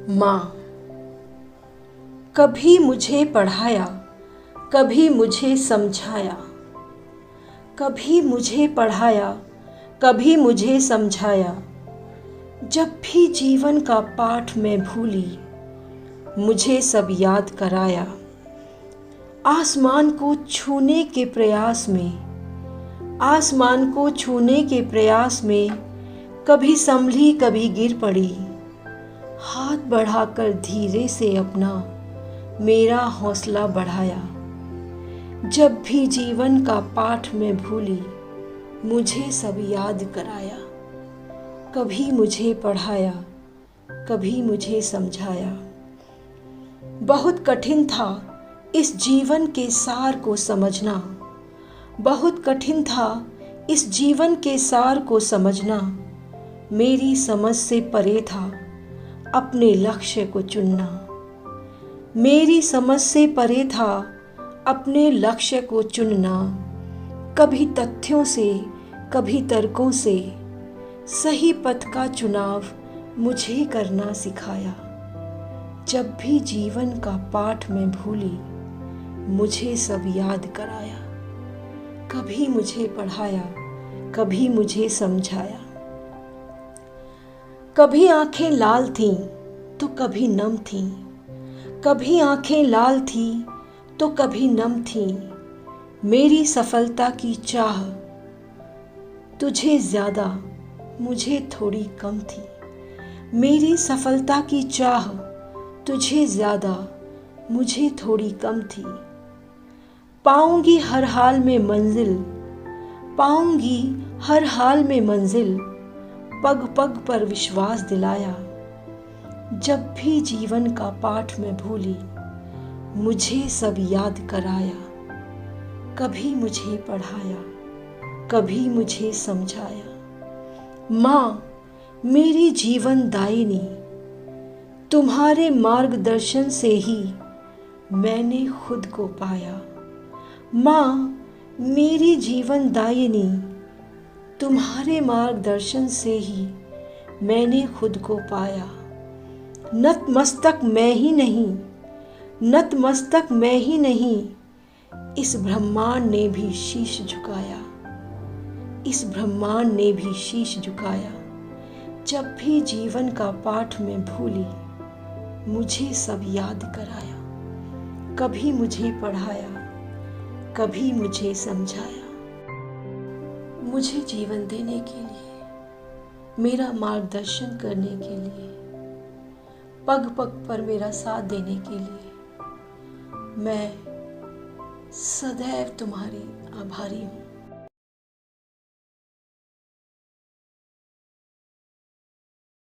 माँ, कभी मुझे पढ़ाया, कभी मुझे समझाया, कभी मुझे पढ़ाया, कभी मुझे समझाया। जब भी जीवन का पाठ मैं भूली, मुझे सब याद कराया। आसमान को छूने के प्रयास में, आसमान को छूने के प्रयास में कभी संभली कभी गिर पड़ी। हाथ बढ़ाकर धीरे से अपना मेरा हौसला बढ़ाया। जब भी जीवन का पाठ में भूली, मुझे सब याद कराया। कभी मुझे पढ़ाया, कभी मुझे समझाया। बहुत कठिन था इस जीवन के सार को समझना, बहुत कठिन था इस जीवन के सार को समझना। मेरी समझ से परे था अपने लक्ष्य को चुनना, मेरी समझ से परे था अपने लक्ष्य को चुनना। कभी तथ्यों से, कभी तर्कों से सही पथ का चुनाव मुझे करना सिखाया। जब भी जीवन का पाठ में भूली, मुझे सब याद कराया। कभी मुझे पढ़ाया, कभी मुझे समझाया। कभी आंखें लाल थीं तो कभी नम थीं, कभी आंखें लाल थीं तो कभी नम थीं। मेरी सफलता की चाह तुझे ज़्यादा, मुझे थोड़ी कम थी। मेरी सफलता की चाह तुझे ज़्यादा, मुझे थोड़ी कम थी। पाऊंगी हर हाल में मंजिल, पाऊंगी हर हाल में मंजिल, पग पग पर विश्वास दिलाया। जब भी जीवन का पाठ में भूली, मुझे सब याद कराया। कभी मुझे पढ़ाया, कभी मुझे समझाया। माँ, मेरी जीवन दायिनी, तुम्हारे मार्गदर्शन से ही मैंने खुद को पाया। माँ, मेरी जीवन दायिनी, तुम्हारे मार्गदर्शन से ही मैंने खुद को पाया। नतमस्तक मैं ही नहीं, नतमस्तक मैं ही नहीं, इस ब्रह्मांड ने भी शीश झुकाया, इस ब्रह्मांड ने भी शीश झुकाया। जब भी जीवन का पाठ में भूली, मुझे सब याद कराया। कभी मुझे पढ़ाया, कभी मुझे समझाया। मुझे जीवन देने के लिए, मेरा मार्गदर्शन करने के लिए, पग पग पर मेरा साथ देने के लिए मैं सदैव तुम्हारी आभारी हूँ।